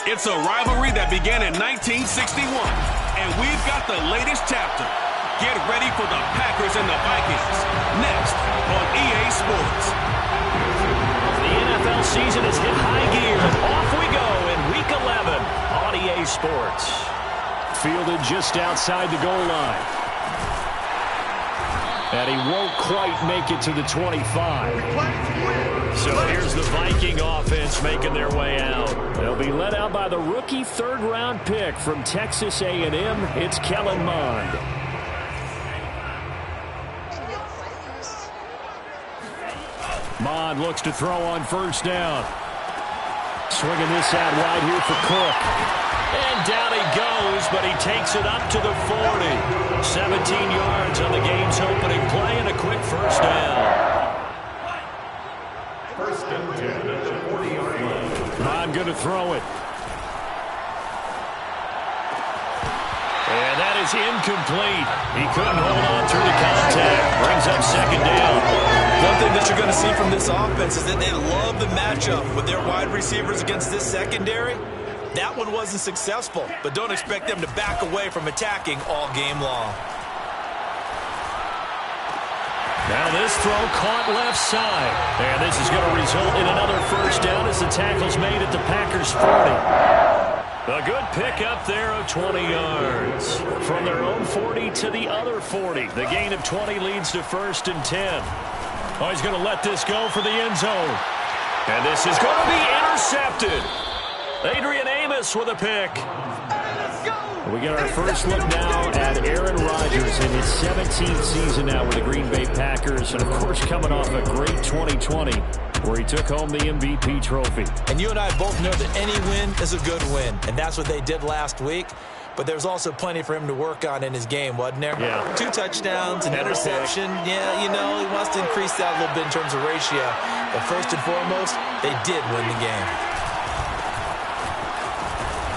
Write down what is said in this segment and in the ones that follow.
It's a rivalry that began in 1961, and we've got the latest chapter. Get ready for the Packers and the Vikings, next on EA Sports. The NFL season has hit high gear. Off we go in Week 11 on EA Sports. Fielded just outside the goal line. And he won't quite make it to the 25. So here's the Viking offense making their way out. They'll be led out by the rookie third-round pick from Texas A&M. It's Kellen Mond. Mond looks to throw on first down. Swinging this out wide here for Cook. And down he goes, but he takes it up to the 40. 17 yards on the game's opening play and a quick first down. First and 10 at the 40-yard line. Mond going to throw it. And that is incomplete. He couldn't hold on through the contact. Brings up second down. One thing that you're going to see from this offense is that they love the matchup with their wide receivers against this secondary. That one wasn't successful, but don't expect them to back away from attacking all game long. Now this throw caught left side. And this is going to result in another first down as the tackle's made at the Packers' 40. A good pick up there of 20 yards. From their own 40 to the other 40. The gain of 20 leads to first and 10. Oh, he's going to let this go for the end zone. And this is going to be intercepted. Adrian Amos with a pick. We get our first look now at Aaron Rodgers in his 17th season now with the Green Bay Packers. And, of course, coming off a great 2020 where he took home the MVP trophy. And you and I both know that any win is a good win. And that's what they did last week. But there's also plenty for him to work on in his game, wasn't there? Yeah. 2 touchdowns, an interception. Yeah, you know, he wants to increase that a little bit in terms of ratio. But first and foremost, they did win the game.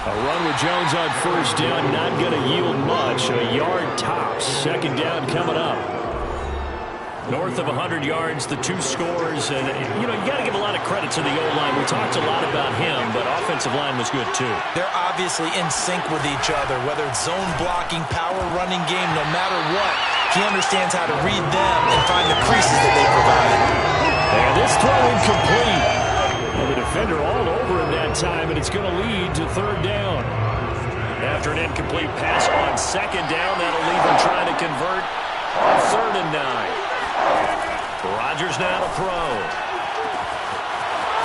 A run with Jones on first down, not going to yield much. A yard tops. Second down coming up. North of 100 yards, the 2 scores. And, you know, you got to give a lot of credit to the O-line. We talked a lot about him, but offensive line was good, too. They're obviously in sync with each other, whether it's zone blocking, power running game, no matter what. He understands how to read them and find the creases that they provide. And this throw incomplete. Well, the defender all over him that time, and it's going to lead to third down. After an incomplete pass on second down, that'll leave him trying to convert on 3rd and 9. Rodgers now to throw.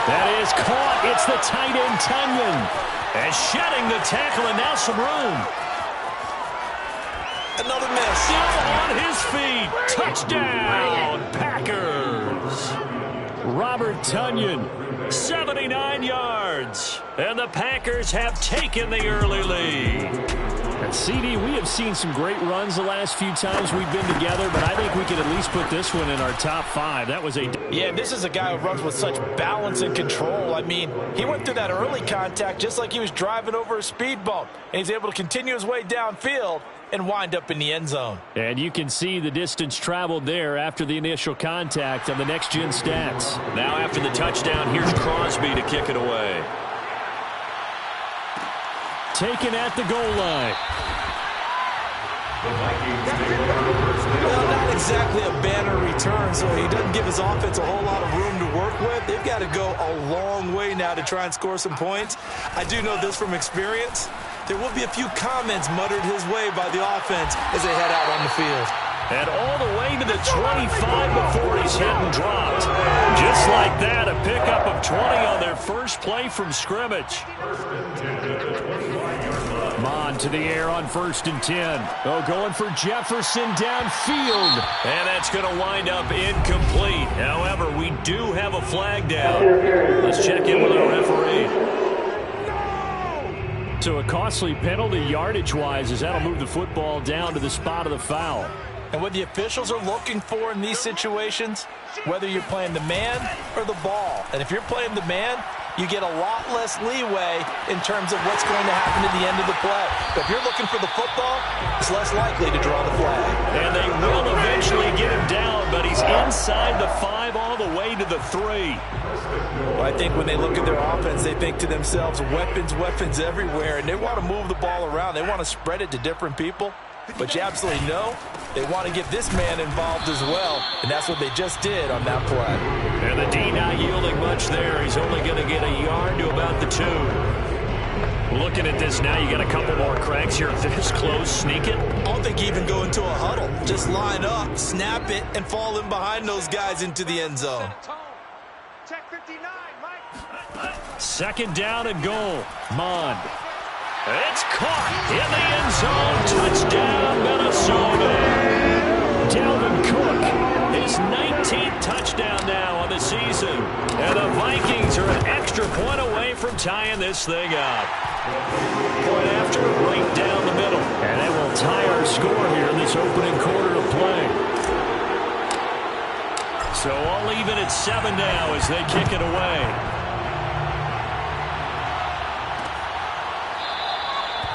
That is caught. It's the tight end, Tunyon. And shedding the tackle, and now some room. Another miss. Still on his feet. Touchdown, Packers. Robert Tunyon, 79 yards. And the Packers have taken the early lead. And CD, we have seen some great runs the last few times we've been together, but I think we could at least put this one in our top 5. That was a... Yeah, this is a guy who runs with such balance and control. I mean, he went through that early contact just like he was driving over a speed bump. And he's able to continue his way downfield and wind up in the end zone. And you can see the distance traveled there after the initial contact on the next-gen stats. Now after the touchdown, here's Crosby to kick it away. Taken at the goal line. Well, not exactly a banner return, so he doesn't give his offense a whole lot of room to work with. They've got to go a long way now to try and score some points. I do know this from experience. There will be a few comments muttered his way by the offense as they head out on the field. And all the way to the 25 before he's hit and dropped. Just like that, a pickup of 20 on their first play from scrimmage. Mond to the air on 1st and 10. Oh, going for Jefferson downfield. And that's going to wind up incomplete. However, we do have a flag down. Let's check in with our referee. So a costly penalty yardage-wise as that'll move the football down to the spot of the foul. And what the officials are looking for in these situations, whether you're playing the man or the ball. And if you're playing the man, you get a lot less leeway in terms of what's going to happen at the end of the play. But if you're looking for the football, it's less likely to draw the flag. And they will eventually get him down, but he's inside the 5 all the way to the 3. Well, I think when they look at their offense, they think to themselves, weapons, weapons everywhere, and they want to move the ball around. They want to spread it to different people. But you absolutely know they want to get this man involved as well, and that's what they just did on that play. And the D not yielding much there. He's only going to get a yard to about the 2. Looking at this now, you got a couple more cracks here. This close, sneak it. I don't think even go into a huddle. Just line up, snap it, and fall in behind those guys into the end zone. Check 59, Mike. 2nd down and goal. Mond. It's caught in the end zone. Touchdown, Minnesota. Dalvin Cook, his 19th touchdown now on the season. And the Vikings are an extra point away from tying this thing up. Point after, right down the middle. And they will tie our score here in this opening quarter of play. So all even at 7 now as they kick it away.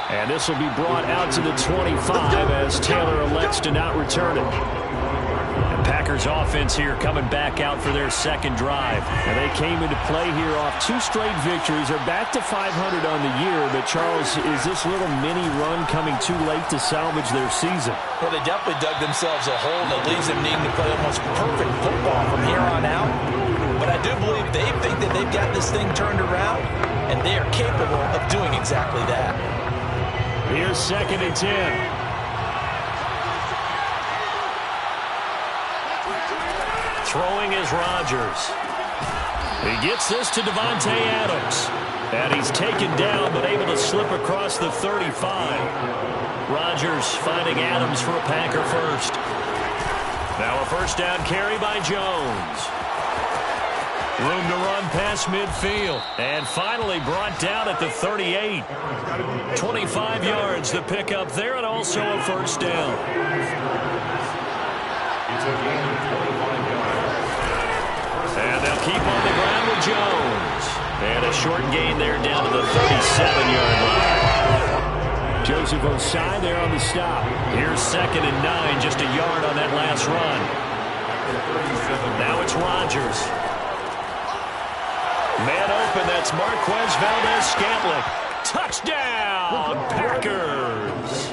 And this will be brought out to the 25 as Taylor elects to not return it. And Packers offense here coming back out for their 2nd drive. And they came into play here off 2 straight victories. They're back to 500 on the year. But, Charles, is this little mini run coming too late to salvage their season? Well, they definitely dug themselves a hole that leaves them needing to play almost perfect football from here on out. But I do believe they think that they've got this thing turned around, and they are capable of doing exactly that. Here's 2nd and 10. Throwing is Rodgers. He gets this to Devontae Adams. And he's taken down but able to slip across the 35. Rodgers finding Adams for a Packer first. Now a 1st down carry by Jones. Room to run past midfield. And finally brought down at the 38. 25 yards to pick up there and also a 1st down. And they'll keep on the ground with Jones. And a short gain there down to the 37-yard line. Joseph Osai there on the stop. Here's 2nd and 9, just a yard on that last run. Now it's Rodgers. Man open, that's Marquez Valdez-Scantling. Touchdown, Packers!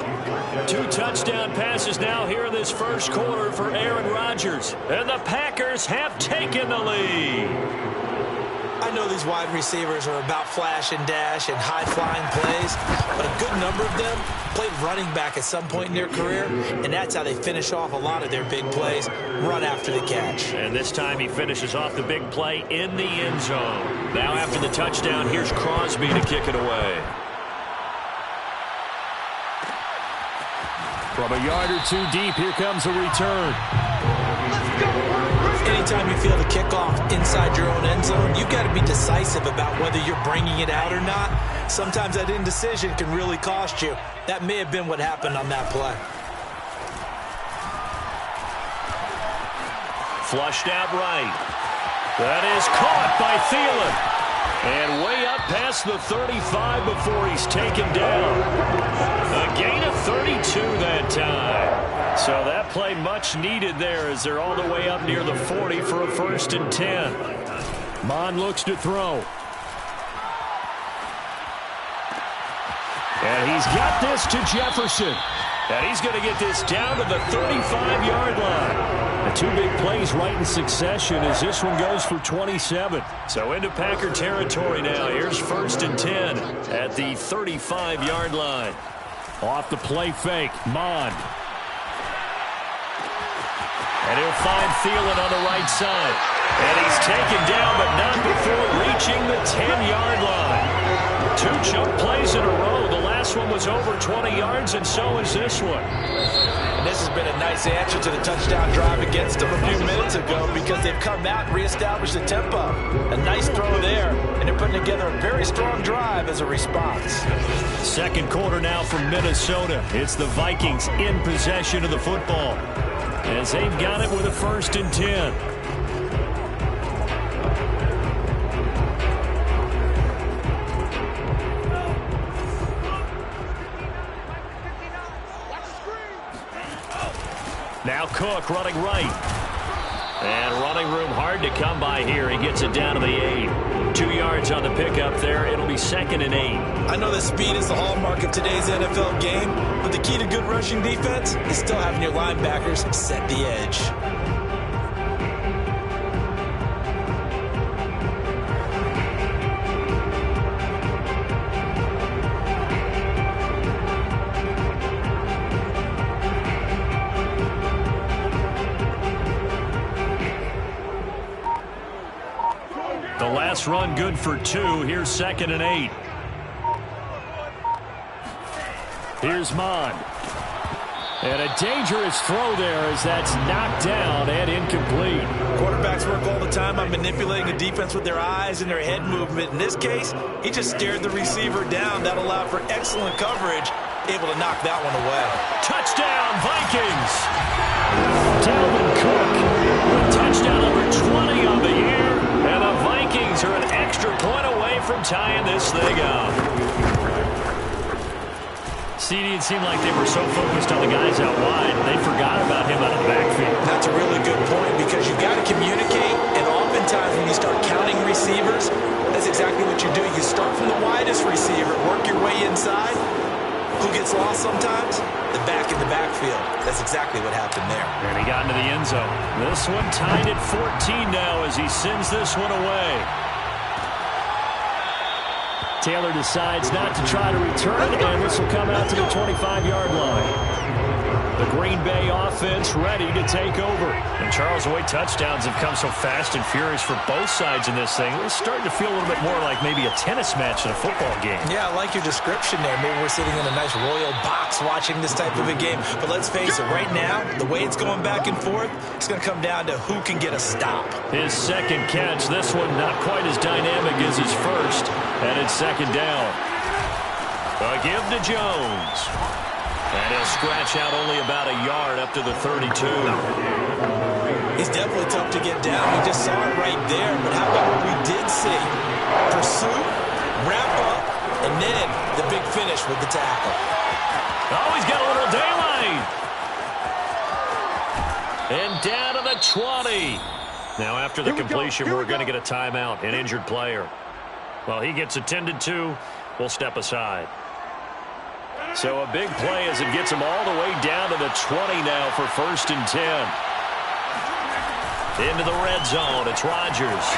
2 touchdown passes now here in this 1st quarter for Aaron Rodgers. And the Packers have taken the lead. I know these wide receivers are about flash and dash and high-flying plays, but a good number of them played running back at some point in their career, and that's how they finish off a lot of their big plays, run after the catch. And this time he finishes off the big play in the end zone. Now after the touchdown, here's Crosby to kick it away. From a yard or 2 deep, here comes a return. Anytime you feel the kickoff inside your own end zone, you've got to be decisive about whether you're bringing it out or not. Sometimes that indecision can really cost you. That may have been what happened on that play. Flushed out right. That is caught by Thielen. And way up past the 35 before he's taken down. A gain of 32 that time. So that play much needed there as they're all the way up near the 40 for a 1st and 10. Mond looks to throw. And he's got this to Jefferson. And he's going to get this down to the 35-yard line. The 2 big plays right in succession as this one goes for 27. So into Packer territory now. Here's 1st and 10 at the 35-yard line. Off the play fake, Mond. And he'll find Thielen on the right side. And he's taken down, but not before reaching the 10-yard line. 2 chunk plays in a row. The last one was over 20 yards, and so is this one. And this has been a nice answer to the touchdown drive against them a few minutes ago because they've come out and reestablished the tempo. A nice throw there, and they're putting together a very strong drive as a response. 2nd quarter now from Minnesota. It's the Vikings in possession of the football as they've got it with a 1st and 10. Now Cook running right. And running room hard to come by here. He gets it down to the 8. 2 yards on the pickup there. It'll be 2nd and 8. I know that speed is the hallmark of today's NFL game, but the key to good rushing defense is still having your linebackers set the edge. The last run good for 2. Here's 2nd and 8. Here's Mond. And a dangerous throw there as that's knocked down and incomplete. Quarterbacks work all the time on manipulating a defense with their eyes and their head movement. In this case, he just stared the receiver down. That allowed for excellent coverage, able to knock that one away. Touchdown, Vikings! Dalvin Cook with touchdown number 20 on the year. And the Vikings are an extra point away from tying this thing up. CD, it seemed like they were so focused on the guys out wide, they forgot about him out of the backfield. That's a really good point because you've got to communicate, and oftentimes when you start counting receivers, that's exactly what you do. You start from the widest receiver, work your way inside. Who gets lost sometimes? The back in the backfield. That's exactly what happened there. And he got into the end zone. This one tied at 14 now as he sends this one away. Taylor decides not to try to return, and this will come out to the 25-yard line. The Green Bay offense ready to take over. And Charles, the way touchdowns have come so fast and furious for both sides in this thing, it's starting to feel a little bit more like maybe a tennis match in a football game. Yeah, I like your description there. Maybe we're sitting in a nice royal box watching this type of a game. But let's face it, right now, the way it's going back and forth, it's going to come down to who can get a stop. His second catch, this one not quite as dynamic as his first. And it's 2nd down. A give to Jones. And he'll scratch out only about a yard up to the 32. He's definitely tough to get down. We just saw it right there. But how about what we did see? Pursuit, wrap up, and then the big finish with the tackle. Oh, he's got a little daylight. And down to the 20. Now, after the completion, we're going to get a timeout, an injured player. Well, he gets attended to. We'll step aside. So a big play as it gets him all the way down to the 20 now for 1st and 10. Into the red zone. It's Rodgers.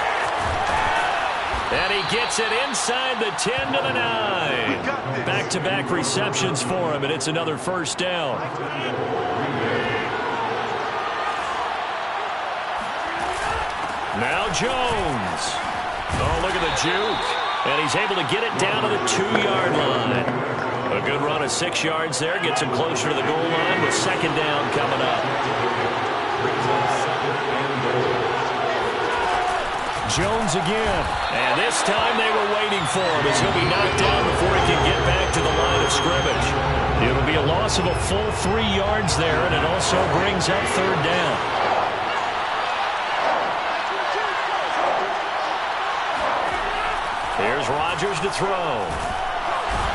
And he gets it inside the 10 to the 9. Back-to-back receptions for him, and it's another 1st down. Now Jones. Oh, look at the juke. And he's able to get it down to the 2-yard line. A good run of 6 yards there. Gets him closer to the goal line with 2nd down coming up. Jones again. And this time they were waiting for him as he'll be knocked down before he can get back to the line of scrimmage. It'll be a loss of a full 3 yards there, and it also brings up 3rd down. Here's Rodgers to throw.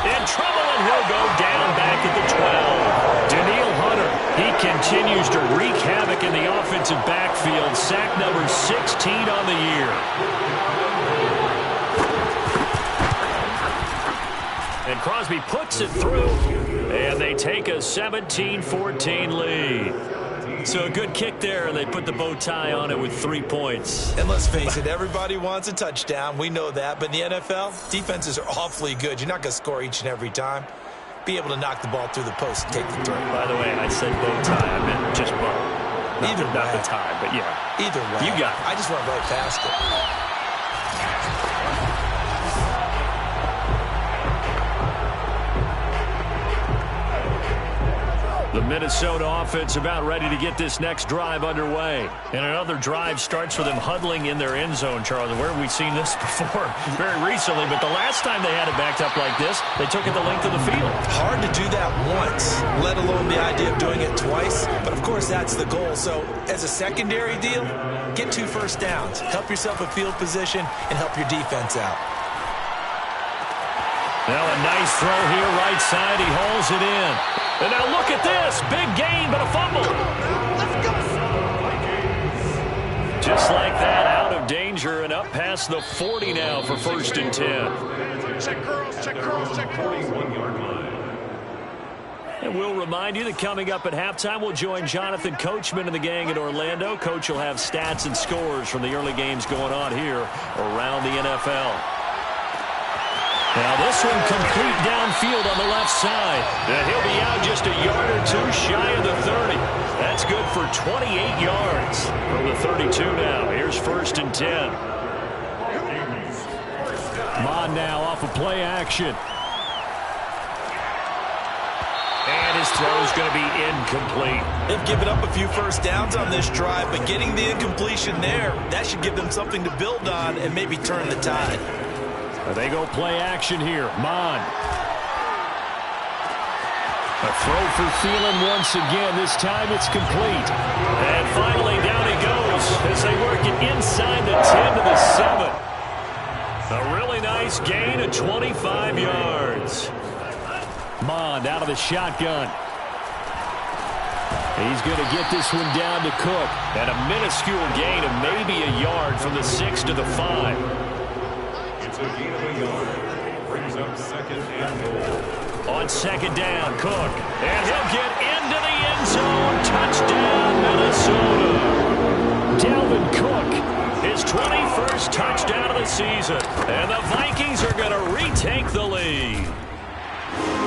In trouble, and he'll go down back at the 12. Daniil Hunter, he continues to wreak havoc in the offensive backfield. Sack number 16 on the year. And Crosby puts it through, and they take a 17-14 lead. So a good kick there, and they put the bow tie on it with 3 points. And let's face it, everybody wants a touchdown. We know that. But in the NFL, defenses are awfully good. You're not going to score each and every time. Be able to knock the ball through the post and take the throw. By the way, I said bow tie. I meant just bow. Not the tie, but yeah. Either way. You got it. I just went right past it. The Minnesota offense about ready to get this next drive underway. And another drive starts with them huddling in their end zone, Charlie. Where have we seen this before? Very recently, but the last time they had it backed up like this, they took it the length of the field. Hard to do that once, let alone the idea of doing it twice. But, of course, that's the goal. So, as a secondary deal, get 2 first downs. Help yourself a field position and help your defense out. Now a nice throw here, right side. He hauls it in. And now look at this. Big gain, but a fumble. Let's go! Just like that, out of danger and up past the 40 now for 1st and 10. Check curls, check curls, check curls. And we'll remind you that coming up at halftime, we'll join Jonathan Coachman and the gang in Orlando. Coach will have stats and scores from the early games going on here around the NFL. Now this one complete downfield on the left side. And he'll be out just a yard or two shy of the 30. That's good for 28 yards from the 32 now. Here's 1st and 10. Mon now off of play action. And his throw is going to be incomplete. They've given up a few first downs on this drive, but getting the incompletion there, that should give them something to build on and maybe turn the tide. They go play action here. Mon. A throw for Thielen once again. This time it's complete. And finally down he goes as they work it inside the 10 to the 7. A really nice gain of 25 yards. Mond out of the shotgun. He's going to get this one down to Cook. And a minuscule gain of maybe a yard from the 6 to the 5. It's a gain of a yard. Brings up 2nd and goal. On 2nd down, Cook. And he'll get into the end zone. Touchdown, Minnesota. Dalvin Cook, his 21st touchdown of the season. And the Vikings are going to retake the lead.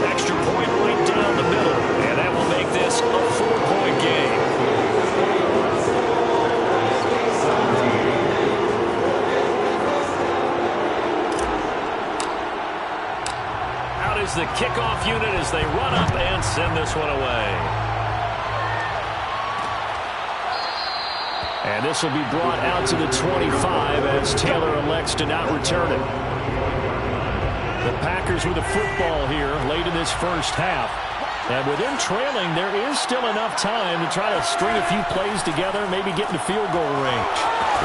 Extra point right down the middle. And that will make this a 4-point game. Out is the kickoff unit as they run up and send this one away. And this will be brought out to the 25 as Taylor elects to not return it. The Packers with the football here late in this first half. And with them trailing, there is still enough time to try to string a few plays together, maybe get into field goal range.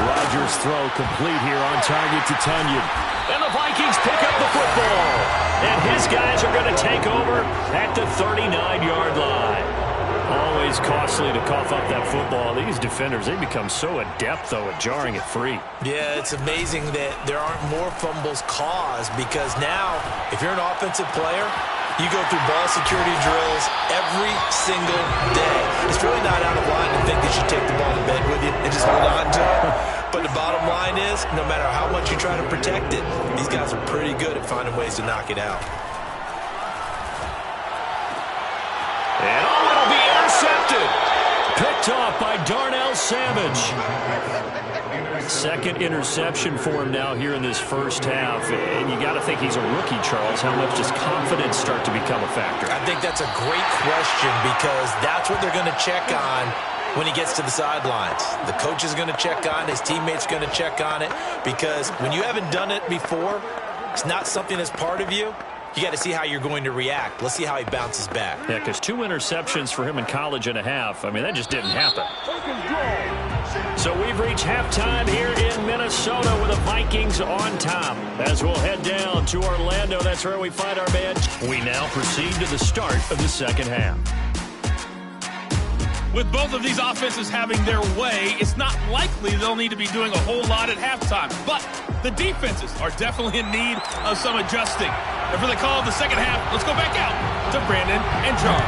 Rodgers' throw complete here on target to Tunyon. And the Vikings pick up the football. And his guys are going to take over at the 39-yard line. Always costly to cough up that football. These defenders, they become so adept, though, at jarring it free. Yeah, it's amazing that there aren't more fumbles caused because now, if you're an offensive player, you go through ball security drills every single day. It's really not out of line to think that you take the ball to bed with you and just hold on to it. But the bottom line is, no matter how much you try to protect it, these guys are pretty good at finding ways to knock it out. And it'll be intercepted. Picked off by Darnell Savage. Second interception for him now here in this first half. And you got to think he's a rookie, Charles. How much does confidence start to become a factor? I think that's a great question because that's what they're going to check on when he gets to the sidelines. The coach is going to check on it. His teammates are going to check on it because when you haven't done it before, it's not something that's part of you. You got to see how you're going to react. Let's see how he bounces back. Yeah, because 2 interceptions for him in college and a half. I mean, that just didn't happen. So we've reached halftime here in Minnesota with the Vikings on top. As we'll head down to Orlando, that's where we find our man. We now proceed to the start of the second half. With both of these offenses having their way, it's not likely they'll need to be doing a whole lot at halftime. But the defenses are definitely in need of some adjusting. And for the call of the second half, let's go back out to Brandon and John.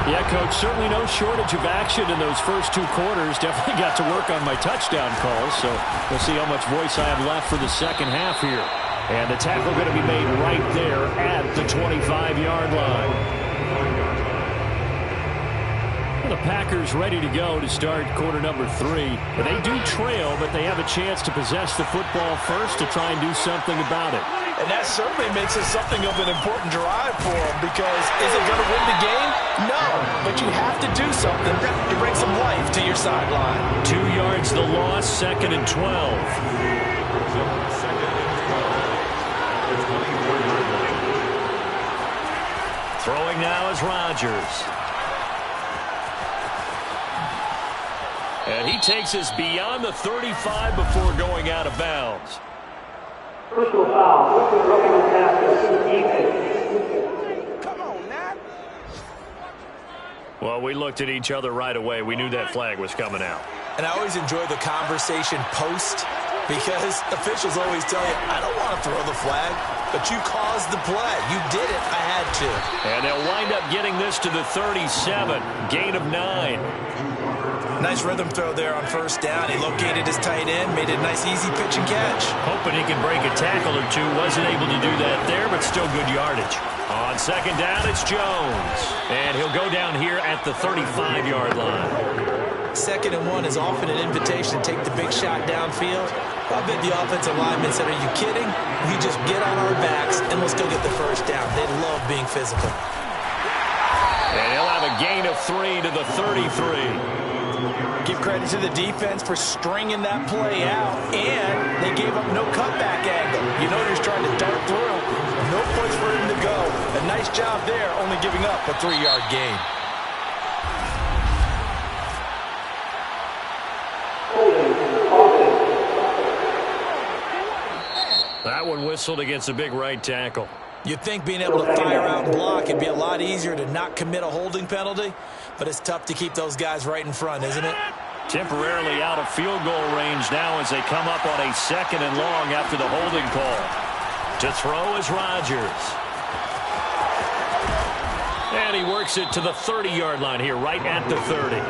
Yeah, Coach, certainly no shortage of action in those first 2 quarters. Definitely got to work on my touchdown calls, so we'll see how much voice I have left for the second half here. And the tackle going to be made right there at the 25-yard line. The Packers ready to go to start quarter number 3. But they do trail, but they have a chance to possess the football first to try and do something about it. And that certainly makes it something of an important drive for them because is it going to win the game? No, but you have to do something to bring some life to your sideline. 2 yards the loss, 2nd and 12. Throwing now is Rodgers. And he takes us beyond the 35 before going out of bounds. Personal foul. Come on, Nat. Well, we looked at each other right away. We knew that flag was coming out. And I always enjoy the conversation post because officials always tell you, I don't want to throw the flag, but you caused the play. You did it. I had to. And they'll wind up getting this to the 37. Gain of 9. Nice rhythm throw there on first down. He located his tight end, made it a nice easy pitch and catch. Hoping he can break a tackle or two. Wasn't able to do that there, but still good yardage. On second down, it's Jones. And he'll go down here at the 35-yard line. 2nd and 1 is often an invitation to take the big shot downfield. I bet the offensive lineman said, are you kidding? We just get on our backs and let's go get the first down. They love being physical. And he'll have a gain of 3 to the 33. Give credit to the defense for stringing that play out, and they gave up no cutback angle. You know he's trying to dart through. No place for him to go. A nice job there, only giving up a 3-yard gain. That one whistled against a big right tackle. You'd think being able to fire out and block, it'd be a lot easier to not commit a holding penalty, but it's tough to keep those guys right in front, isn't it? Temporarily out of field goal range now as they come up on a 2nd and long after the holding call. To throw is Rodgers. And he works it to the 30-yard line here, right at the 30.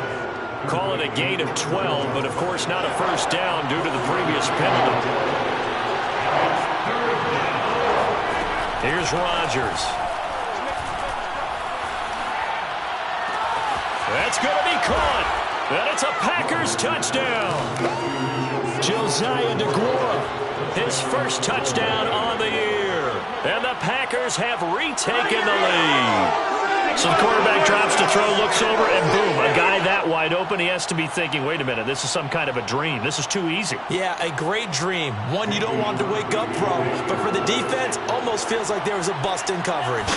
Call it a gain of 12, but of course not a first down due to the previous penalty. Here's Rodgers. That's going to be caught. And it's a Packers touchdown. Josiah DeGuara, his first touchdown on the year. And the Packers have retaken the lead. So the quarterback drops to throw, looks over, and boom, a guy that wide open, he has to be thinking, wait a minute, this is some kind of a dream. This is too easy. Yeah, a great dream. One you don't want to wake up from. But for the defense, almost feels like there was a bust in coverage.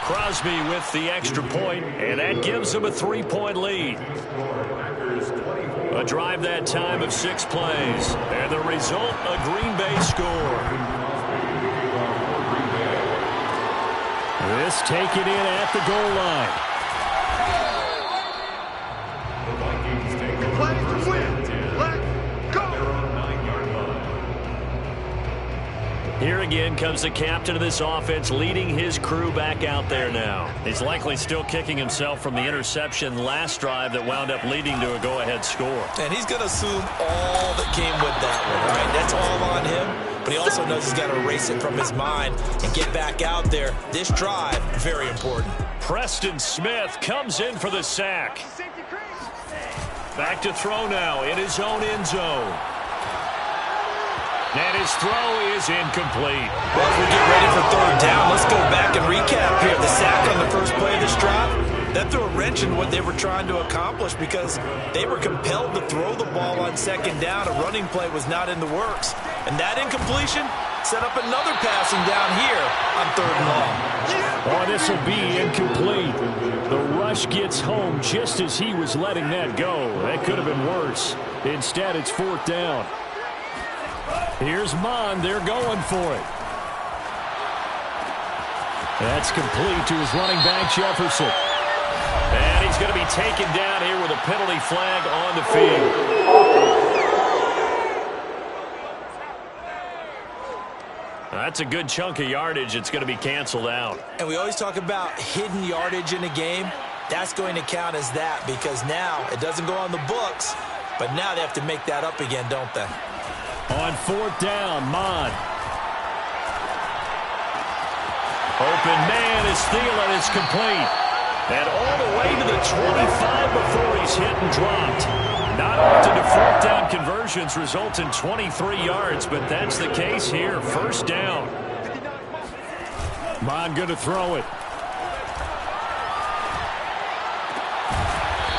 Crosby with the extra point, and that gives them a 3-point lead. A drive that time of 6 plays. And the result, a Green Bay score. This taken in at the goal line. The Vikings take the Play to win. Let go. They're on 9-yard line. Here again comes the captain of this offense leading his crew back out there now. He's likely still kicking himself from the interception last drive that wound up leading to a go-ahead score. And he's going to assume all that came with that one, right? That's all on him. But he also knows he's got to erase it from his mind and get back out there. This drive, very important. Preston Smith comes in for the sack. Back to throw now in his own end zone. And his throw is incomplete. Well, if we get ready for 3rd down, let's go back and recap here. The sack on the first play of this drive, that threw a wrench in what they were trying to accomplish because they were compelled to throw the ball on 2nd down. A running play was not in the works. And that incompletion set up another passing down here on 3rd and long. Oh, this will be incomplete. The rush gets home just as he was letting that go. That could have been worse. Instead, it's 4th down. Here's Mon. They're going for it. That's complete to his running back, Jefferson. And he's going to be taken down here with a penalty flag on the field. That's a good chunk of yardage. It's going to be canceled out. And we always talk about hidden yardage in a game. That's going to count as that because now it doesn't go on the books, but now they have to make that up again, don't they? On 4th down, Mon. Open man is Thielen. It's complete. And all the way to the 25 before he's hit and dropped. Not often do 4th down conversions result in 23 yards, but that's the case here. 1st down. Mon going to throw it.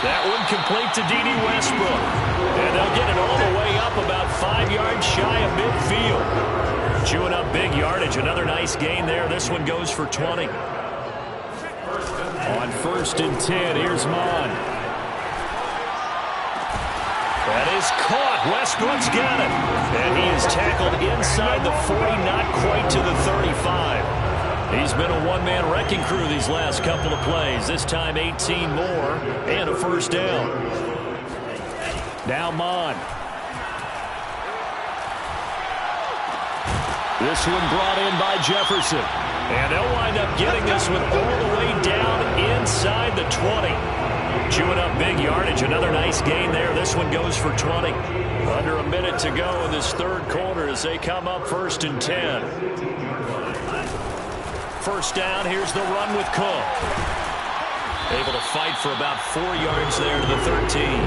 That one complete to D.D. Westbrook. And they'll get it all the way up about 5 yards shy of midfield. Chewing up big yardage. Another nice gain there. This one goes for 20. On 1st and 10, here's Mon. That is caught. Westbrook's got it. And he is tackled inside the 40, not quite to the 35. He's been a one-man wrecking crew these last couple of plays. This time 18 more and a first down. Now Mon. This one brought in by Jefferson. And they'll wind up getting this one all the way down inside the 20. Chewing up big yardage. Another nice gain there. This one goes for 20. Under a minute to go in this third quarter as they come up 1st and 10. First down, here's the run with Cook. Able to fight for about 4 yards there to the 13.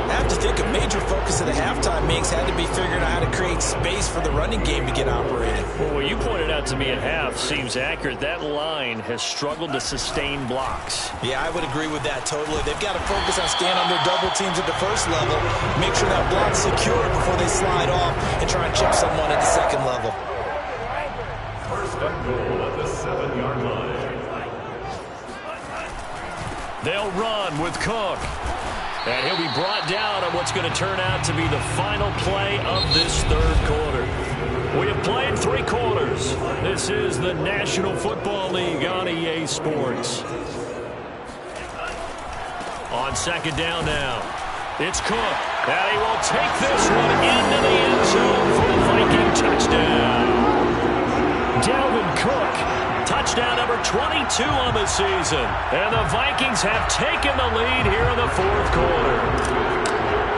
I have to think a major focus of the halftime makes had to be figuring out how to create space for the running game to get operated. Well, what you pointed out to me at half seems accurate. That line has struggled to sustain blocks. Yeah, I would agree with that totally. They've got to focus on staying on their double teams at the first level, make sure that block's secure before they slide off and try and chip someone at the second level. First and goal at the 7-yard line. They'll run with Cook. And he'll be brought down on what's going to turn out to be the final play of this third quarter. We have played 3 quarters. This is the National Football League on EA Sports. On second down now, it's Cook. And he will take this one into the end zone for the Viking touchdown. Dalvin Cook. Touchdown number 22 on the season. And the Vikings have taken the lead here in the fourth quarter.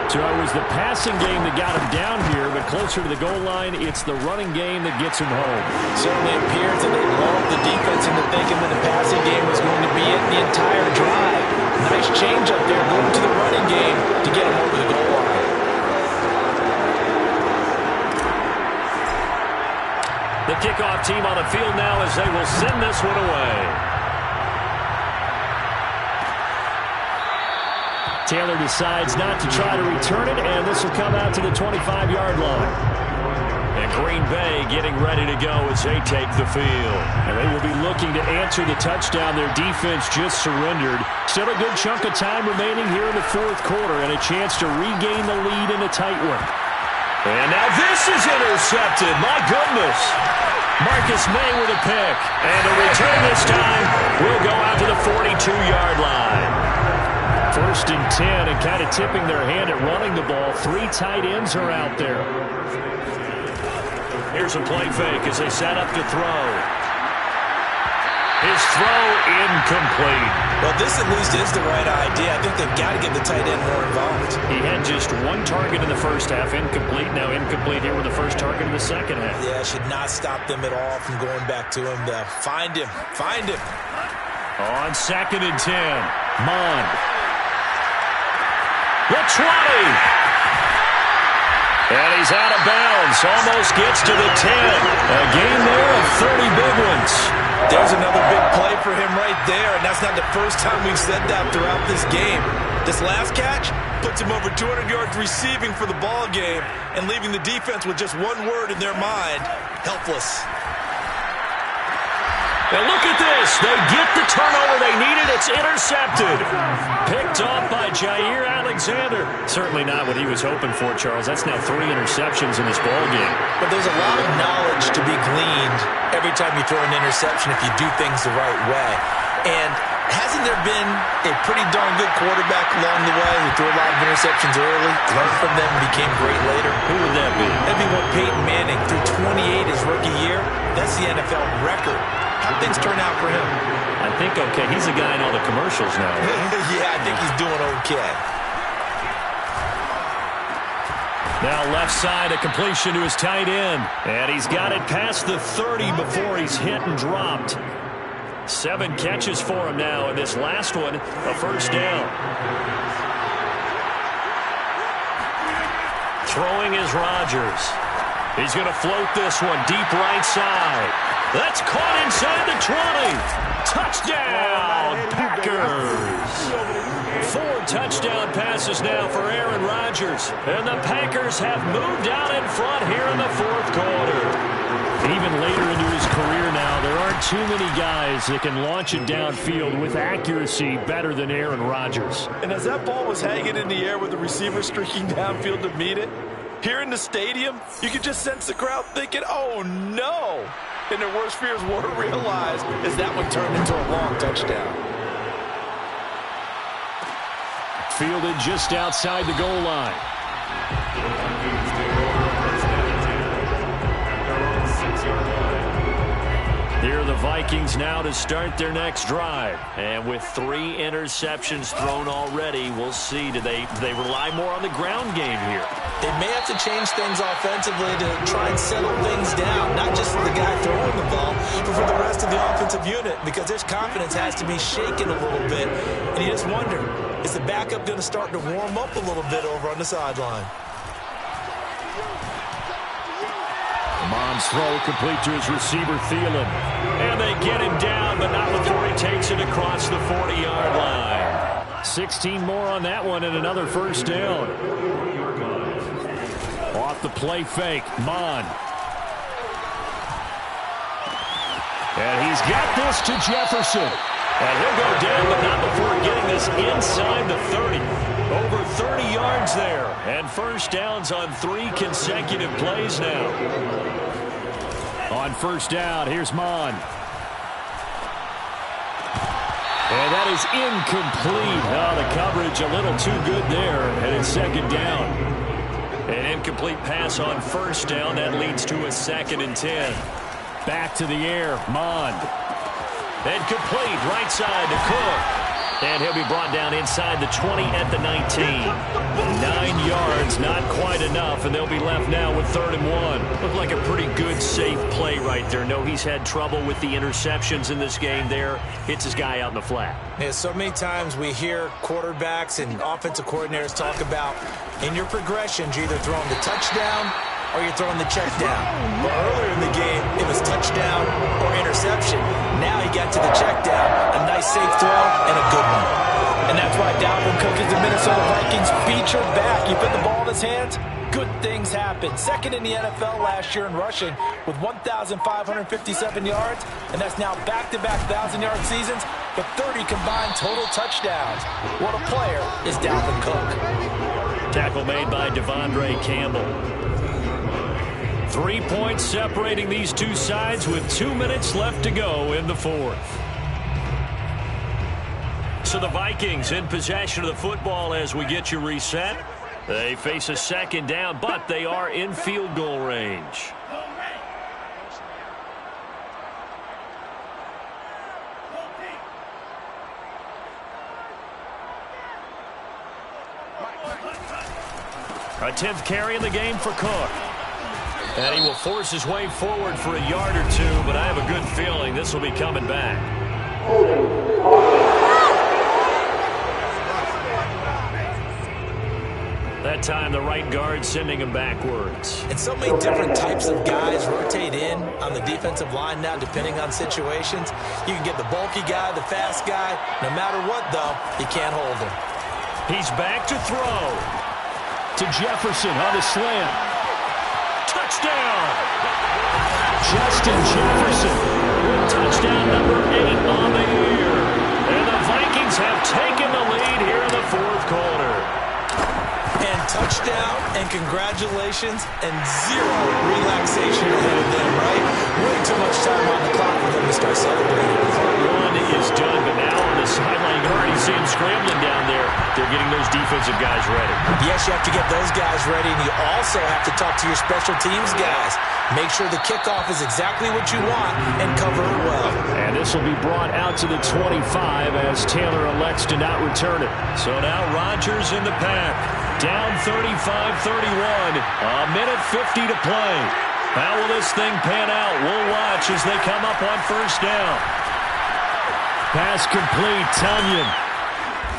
So it was the passing game that got him down here, but closer to the goal line, it's the running game that gets him home. Certainly appears that they lulled the defense into thinking that the passing game was going to be it the entire drive. Nice change up there, going to the running game to get him over the goal line. The kickoff team on the field now as they will send this one away. Taylor decides not to try to return it, and this will come out to the 25-yard line. And Green Bay getting ready to go as they take the field. And they will be looking to answer the touchdown. Their defense just surrendered. Still a good chunk of time remaining here in the fourth quarter and a chance to regain the lead in a tight one. And now this is intercepted. My goodness. Marcus May with a pick. And the return this time will go out to the 42-yard line. 1st and 10 and kind of tipping their hand at running the ball. 3 tight ends are out there. Here's a play fake as they set up to throw. His throw incomplete. Well, this at least is the right idea. I think they've got to get the tight end more involved. He had just 1 target in the first half, incomplete. Now incomplete here with the first target in the second half. Yeah, should not stop them at all from going back to him. Find him. Find him. On 2nd and 10, Mon. The 20. And he's out of bounds. Almost gets to the 10. A gain there of 30 big ones. There's another big play for him right there, and that's not the first time we've said that throughout this game. This last catch puts him over 200 yards receiving for the ball game and leaving the defense with just one word in their mind: helpless. And look at this. They get the turnover they needed. It's intercepted. Picked off by Jair Alexander. Certainly not what he was hoping for, Charles. That's now 3 interceptions in this ball game. But there's a lot of knowledge to be gleaned every time you throw an interception if you do things the right way. And hasn't there been a pretty darn good quarterback along the way who threw a lot of interceptions early, learned from them, and became great later? Who would that be? That'd be one Peyton Manning. Threw 28 his rookie year. That's the NFL record. How'd things turn out for him? I think okay. He's a guy in all the commercials now. Right? Yeah, I think he's doing okay. Now left side, a completion to his tight end. And he's got it past the 30 before he's hit and dropped. 7 catches for him now, and this last one, a first down. Throwing is Rodgers. He's going to float this one deep right side. That's caught inside the 20. Touchdown, Packers. 4 touchdown passes now for Aaron Rodgers. And the Packers have moved out in front here in the fourth quarter. Even later into his career now, there aren't too many guys that can launch it downfield with accuracy better than Aaron Rodgers. And as that ball was hanging in the air with the receiver streaking downfield to meet it, here in the stadium, you could just sense the crowd thinking, oh no. and their worst fears were realized as that one turned into a long touchdown. Fielded just outside the goal line. Here are the Vikings now to start their next drive. And with 3 interceptions thrown already, we'll see. Do they rely more on the ground game here? They may have to change things offensively to try and settle things down. Not just for the guy throwing the ball, but for the rest of the offensive unit. Because their confidence has to be shaken a little bit. And you just wonder, is the backup going to start to warm up a little bit over on the sideline? Lamont's throw complete to his receiver, Thielen. And they get him down, but not before he takes it across the 40-yard line. 16 more on that one and another first down. Off the play fake, Mon. And he's got this to Jefferson. And he'll go down, but not before getting this inside the 30. Over 30 yards there. And first downs on 3 consecutive plays now. On first down, here's Mon. And that is incomplete. Oh, the coverage a little too good there. And it's second down. An incomplete pass on first down. That leads to a 2nd and 10. Back to the air, Mon. And complete right side to Cook. And he'll be brought down inside the 20 at the 19. 9 yards, not quite enough, and they'll be left now with 3rd and 1. Looked like a pretty good, safe play right there. No, he's had trouble with the interceptions in this game there. Hits his guy out in the flat. Yeah, so many times we hear quarterbacks and offensive coordinators talk about in your progressions, you're either throwing the touchdown or you're throwing the check down. But earlier in the game, it was touchdown or interception. Now he got to the check down. A nice safe throw and a good one. And that's why Dalvin Cook is the Minnesota Vikings featured back. You put the ball in his hands, good things happen. 2nd in the NFL last year in rushing with 1,557 yards. And that's now back-to-back 1,000-yard seasons, but 30 combined total touchdowns. What a player is Dalvin Cook. Tackle made by Devondre Campbell. 3 points separating these two sides with 2 minutes left to go in the 4th. So the Vikings in possession of the football as we get you reset. They face a 2nd down, but they are in field goal range. A 10th carry in the game for Cook. And he will force his way forward for a yard or 2, but I have a good feeling this will be coming back. That time the right guard sending him backwards. And so many different types of guys rotate in on the defensive line now depending on situations. You can get the bulky guy, the fast guy. No matter what, though, you can't hold him. He's back to throw. To Jefferson on the slant. Touchdown! Justin Jefferson with touchdown number 8 on the year. And the Vikings have taken the lead here in the 4th quarter. And touchdown and congratulations and 0 relaxation ahead of them, right? Way too much time on the clock for them to start celebrating. Part 1 is done, but now on the sideline, you can already see them scrambling down there. They're getting those defensive guys ready. Yes, you have to get those guys ready, and you also have to talk to your special teams guys. Make sure the kickoff is exactly what you want and cover it well. And this will be brought out to the 25 as Taylor elects to not return it. So now Rodgers in the pack. Down 35-31. A minute 50 to play. How will this thing pan out? We'll watch as they come up on first down. Pass complete, Tunyon.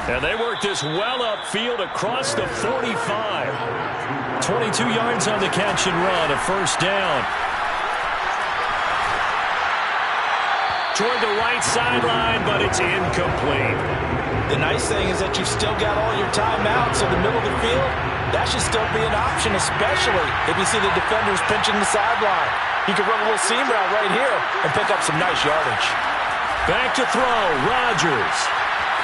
And they work this well upfield across the 45. 22 yards on the catch and run, a first down. Toward the right sideline, but it's incomplete. The nice thing is that you've still got all your timeouts, so the middle of the field, that should still be an option, especially if you see the defenders pinching the sideline. You can run a little seam route right here and pick up some nice yardage. Back to throw, Rodgers.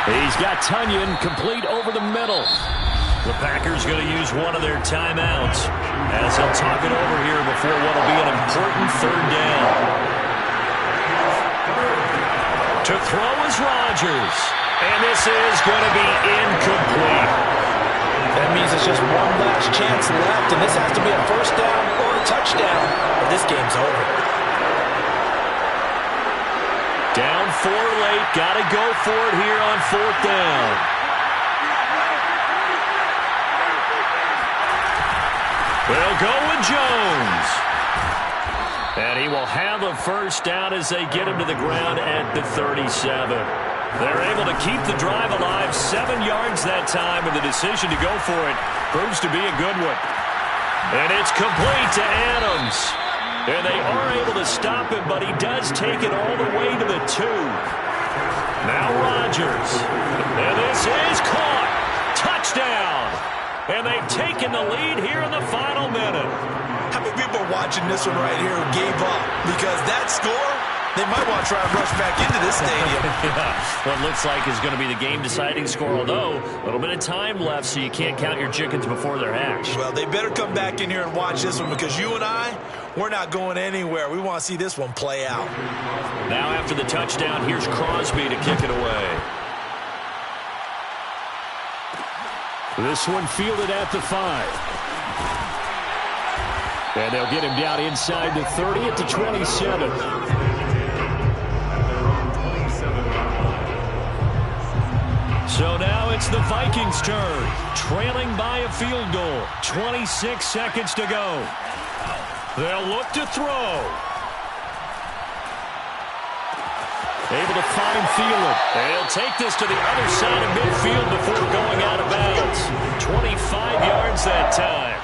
He's got Tunyon complete over the middle. The Packers going to use one of their timeouts as they'll talk it over here before what will be an important 3rd down. To throw is Rodgers. And this is going to be incomplete. That means it's just one last chance left, and this has to be a first down or a touchdown, or this game's over. Down 4 late. Got to go for it here on 4th down. They'll go with Jones. And he will have a first down as they get him to the ground at the 37. They're able to keep the drive alive, 7 yards that time, and the decision to go for it proves to be a good one. And it's complete to Adams. And they are able to stop him, but he does take it all the way to the 2. Now Rodgers. And this is caught. Touchdown. And they've taken the lead here in the final minute. How many people are watching this one right here who gave up? Because that score, they might want to try and rush back into this stadium. Yeah. What looks like is going to be the game-deciding score, although a little bit of time left, so you can't count your chickens before they're hatched. Well, they better come back in here and watch this one, because you and I, we're not going anywhere. We want to see this one play out. Now after the touchdown, here's Crosby to kick it away. This one fielded at the 5. And they'll get him down inside the 30 at the 27. So now it's the Vikings' turn, trailing by a field goal. 26 seconds to go. They'll look to throw. Able to find Thielen. They'll take this to the other side of midfield before going out of bounds. 25 yards that time.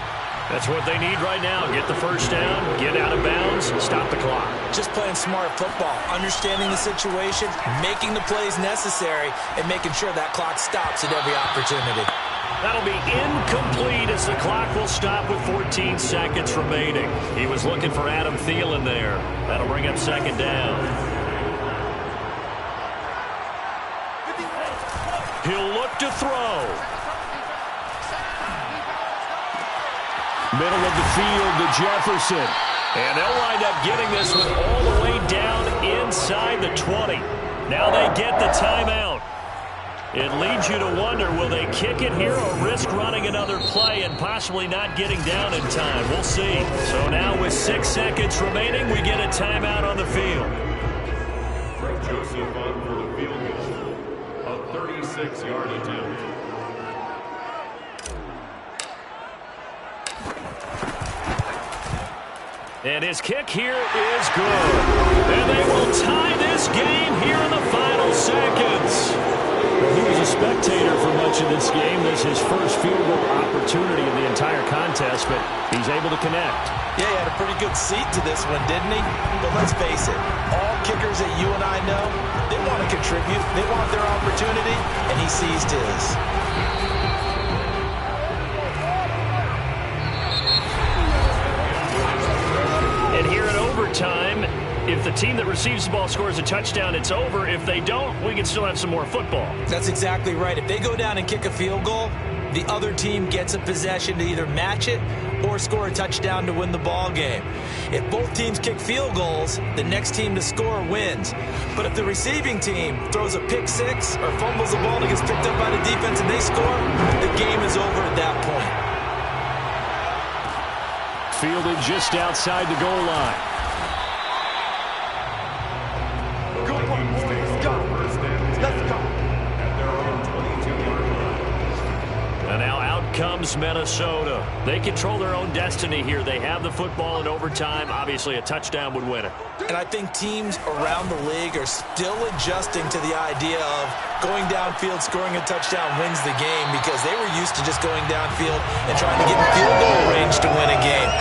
That's what they need right now. Get the first down, get out of bounds, stop the clock. Just playing smart football, understanding the situation, making the plays necessary, and making sure that clock stops at every opportunity. That'll be incomplete as the clock will stop with 14 seconds remaining. He was looking for Adam Thielen there. That'll bring up second down. He'll look to throw. Middle of the field to Jefferson. And they'll wind up getting this one all the way down inside the 20. Now they get the timeout. It leads you to wonder, will they kick it here or risk running another play and possibly not getting down in time? We'll see. So now with 6 seconds remaining, we get a timeout on the field. Frank Joseph on for the field goal. A 36-yard attempt. And his kick here is good. And they will tie this game here in the final seconds. He was a spectator for much of this game. This is his first field goal opportunity of the entire contest, but he's able to connect. Yeah, he had a pretty good seat to this one, didn't he? But let's face it, all kickers that you and I know, they want to contribute. They want their opportunity, and he seized his. And here in overtime, if the team that receives the ball scores a touchdown, it's over. If they don't, we can still have some more football. That's exactly right. If they go down and kick a field goal, the other team gets a possession to either match it or score a touchdown to win the ball game. If both teams kick field goals, the next team to score wins. But if the receiving team throws a pick six or fumbles the ball that gets picked up by the defense and they score, the game is over at that point. Fielded just outside the goal line. And now out comes Minnesota. They control their own destiny here. They have the football in overtime. Obviously, a touchdown would win it. And I think teams around the league are still adjusting to the idea of going downfield, scoring a touchdown wins the game, because they were used to just going downfield and trying to get in field goal range to win a game.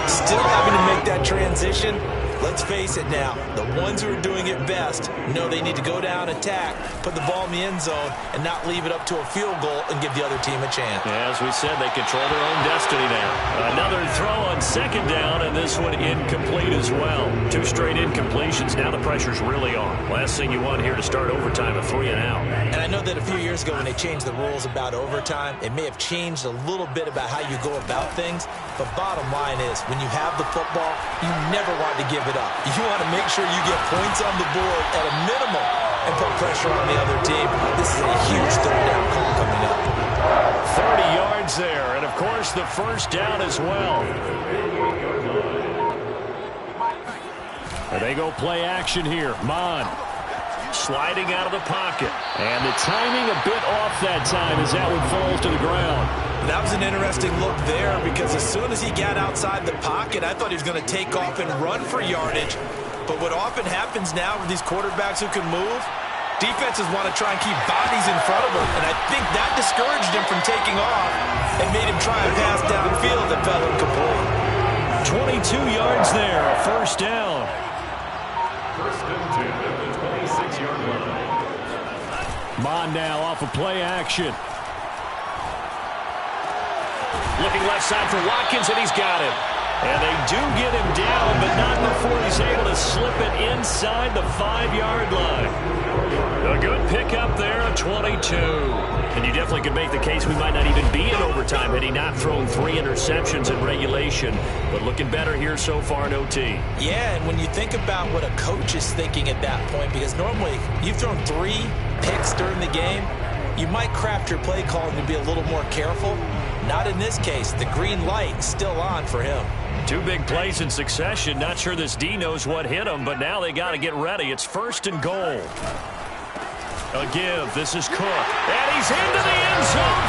Still having to make that transition. Let's face it now, the ones who are doing it best know they need to go down, attack, put the ball in the end zone, and not leave it up to a field goal and give the other team a chance. Yeah, as we said, they control their own destiny now. Another throw on second down, and this one incomplete as well. 2 straight incompletions. Now the pressure's really on. Last thing you want here to start overtime, a 3 and out. And I know that a few years ago when they changed the rules about overtime, it may have changed a little bit about how you go about things. But bottom line is, when you have the football, you never want to give it up. You want to make sure you get points on the board at a minimum and put pressure on the other team. This is a huge third down call coming up. 30 yards there, and of course the first down as well. And they go play action here. Mon sliding out of the pocket. And the timing a bit off that time as that one falls to the ground. That was an interesting look there because as soon as he got outside the pocket, I thought he was going to take off and run for yardage. But what often happens now with these quarterbacks who can move, defenses want to try and keep bodies in front of them. And I think that discouraged him from taking off and made him try and pass downfield that fell incomplete. 22 yards there, a first down. First and 10 at the 26-yard line. Mon now off of play action. Looking left side for Watkins, and he's got him. And they do get him down, but not before he's able to slip it inside the 5-yard line. A good pickup there, a 22. And you definitely could make the case we might not even be in overtime had he not thrown 3 interceptions in regulation. But looking better here so far in OT. Yeah, and when you think about what a coach is thinking at that point, because normally you've thrown 3 picks during the game, you might craft your play calling to be a little more careful. Not in this case. The green light still on for him. 2 big plays in succession. Not sure this D knows what hit him, but now they got to get ready. It's first and goal. A give. This is Cook. And he's into the end zone